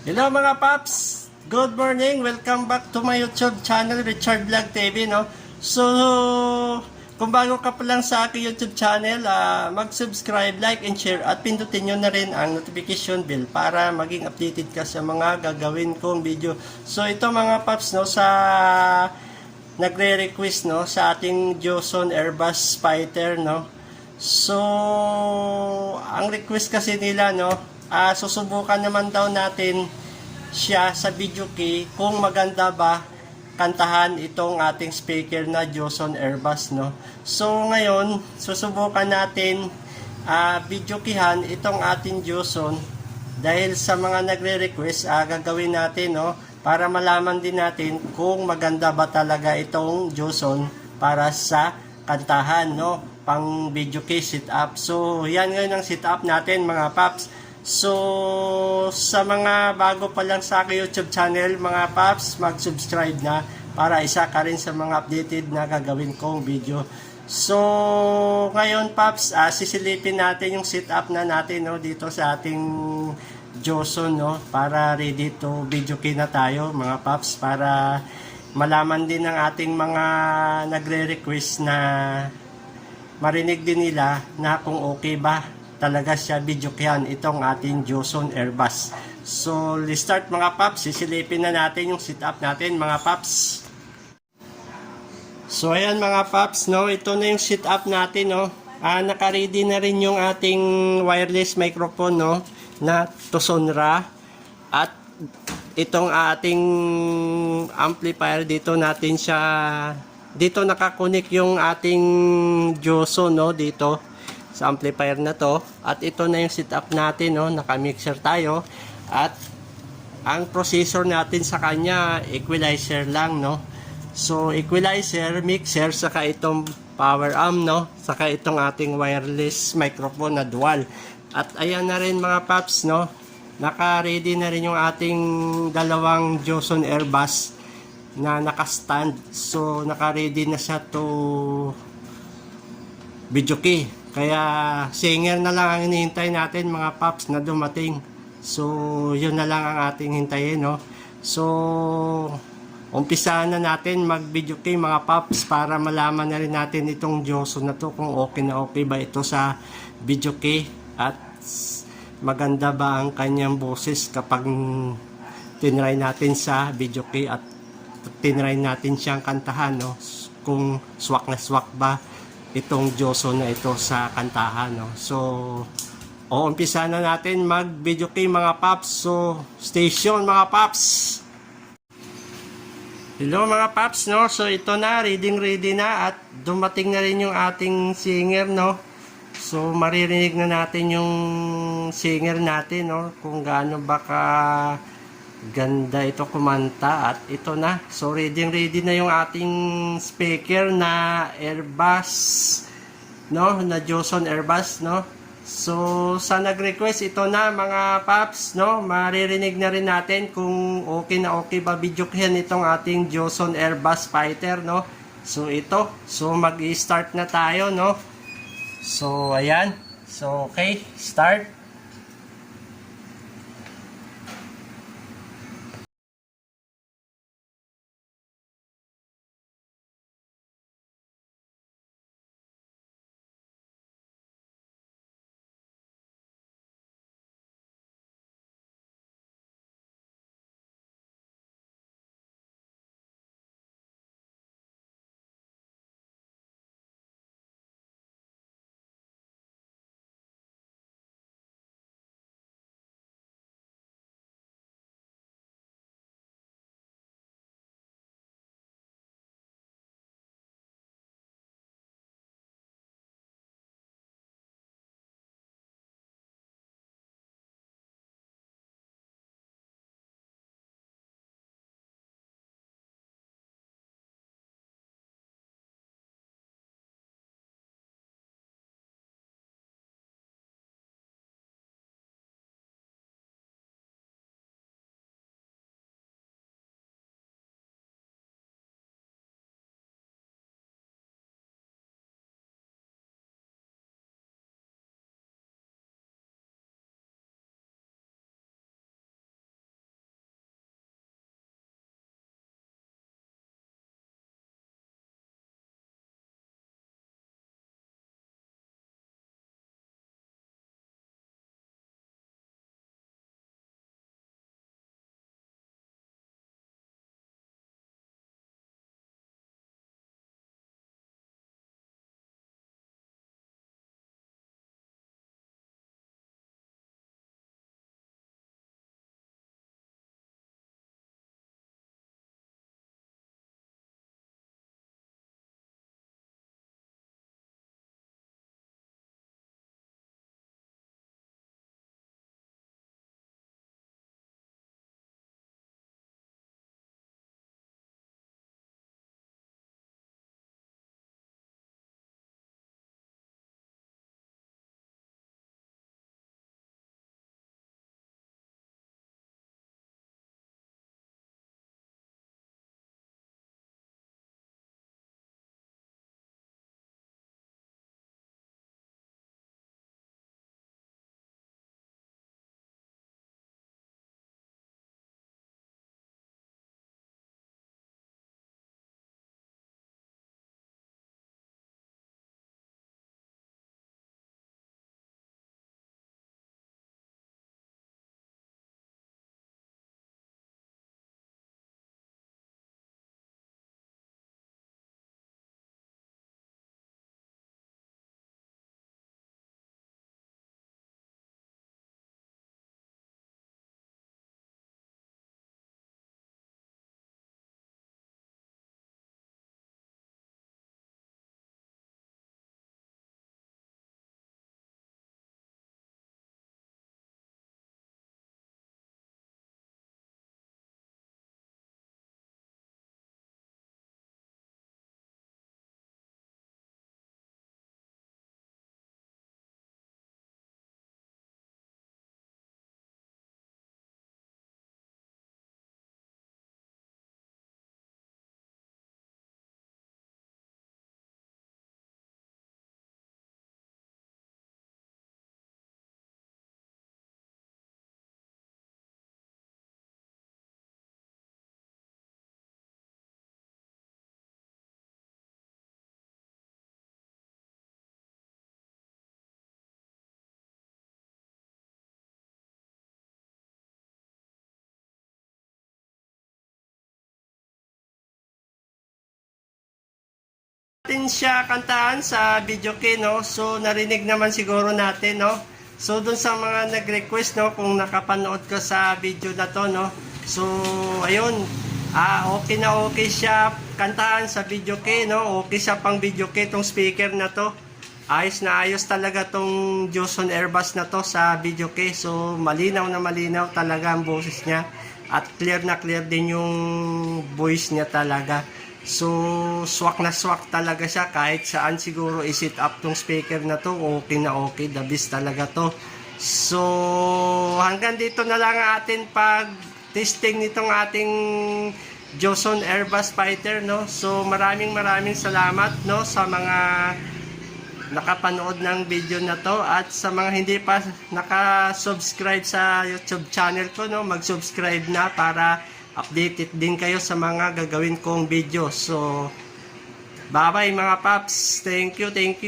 Hello mga paps! Good morning! Welcome back to my YouTube channel, Richard Vlog TV, no? So, kung bago ka pa lang sa aking YouTube channel, mag-subscribe, like, and share at pindutin nyo na rin ang notification bell para maging updated ka sa mga gagawin kong video. So, ito mga paps, no, sa nagre-request, no, sa ating Joson Airbus Fighter, no? So, ang request kasi nila, no, susubukan naman daw natin siya sa video key kung maganda ba kantahan itong ating speaker na Joson Airbus, no. So ngayon susubukan natin video keyhan itong ating Joson dahil sa mga nagre-request, gagawin natin, no, para malaman din natin kung maganda ba talaga itong Joson para sa kantahan, no, pang video key setup. So yan ngayon ang setup natin mga paps. So, sa mga bago pa lang sa aking YouTube channel, mga paps, mag-subscribe na para isa ka rin sa mga updated na gagawin kong video. So, ngayon paps, sisilipin natin yung setup na natin, no, dito sa ating Joson, no, para ready to video key na tayo mga paps, para malaman din ng ating mga nagre-request na marinig din nila na kung okay ba talaga siya video kyan itong ating Joson Airbus. So, let's start mga paps. Sisilipin na natin yung setup natin mga paps. So, ayan mga paps, no, ito na yung setup natin, no. Naka-ready na rin yung ating wireless microphone, no, na Tosonra, at itong ating amplifier dito natin siya, dito nakakunik yung ating Joson, no, dito sa amplifier na to. At ito na yung setup natin, no, naka-mixer tayo, at ang processor natin sa kanya equalizer lang, no. So equalizer, mixer, saka itong power amp, no, saka itong ating wireless microphone na dual. At ayan na rin mga paps, no, naka-ready na rin yung ating dalawang Joson Airbus na naka-stand. So naka-ready na siya to video key. Kaya singer na lang ang hinihintay natin mga paps na dumating. So yun na lang ang ating hintayin, no. So umpisahan na natin mag video key mga paps para malaman na rin natin itong Joson na to kung okay na okay ba ito sa video key at maganda ba ang kanyang boses kapag tinry natin sa video key at tinry natin siyang kantahan, no, kung swak na swak ba itong Joson na ito sa kantahan, no. So umpisa na natin mag video key mga paps. So station mga paps. Hello mga paps, no. So ito na, ready na, at dumating na rin yung ating singer, no. So maririnig na natin yung singer natin, no, kung gaano ba ka ganda ito kumanta. At ito na, so ready na yung ating speaker na Airbus, no, na Joson Airbus, no. So sa nag-request, ito na mga paps, no, maririnig na rin natin kung okay na okay ba video kyan itong ating Joson Airbus Fighter, no. So ito, so mag-i-start na tayo, no. So ayan, so okay, start. natin siya kantaan sa video key, no? So narinig naman siguro natin, no? So dun sa mga nag-request, no, kung nakapanood ka sa video na to, no? So ayun, okay na okay siya kantaan sa video key, no? Okay siya pang video key tong speaker na to. Ayos na ayos talaga tong Joson Airbus na to sa video key. So malinaw na malinaw talaga ang boses niya. At clear na clear din yung voice niya talaga. So swak na swak talaga siya kahit saan siguro i-set up tong speaker na to. Okay na okay, the best talaga to. So hanggang dito na lang atin pag testing nitong ating Joson Airbus Fighter, no. So maraming salamat, no, sa mga nakapanood ng video na to at sa mga hindi pa naka-subscribe sa YouTube channel ko, no, mag-subscribe na para updated din kayo sa mga gagawin kong video. So bye bye mga paps, thank you.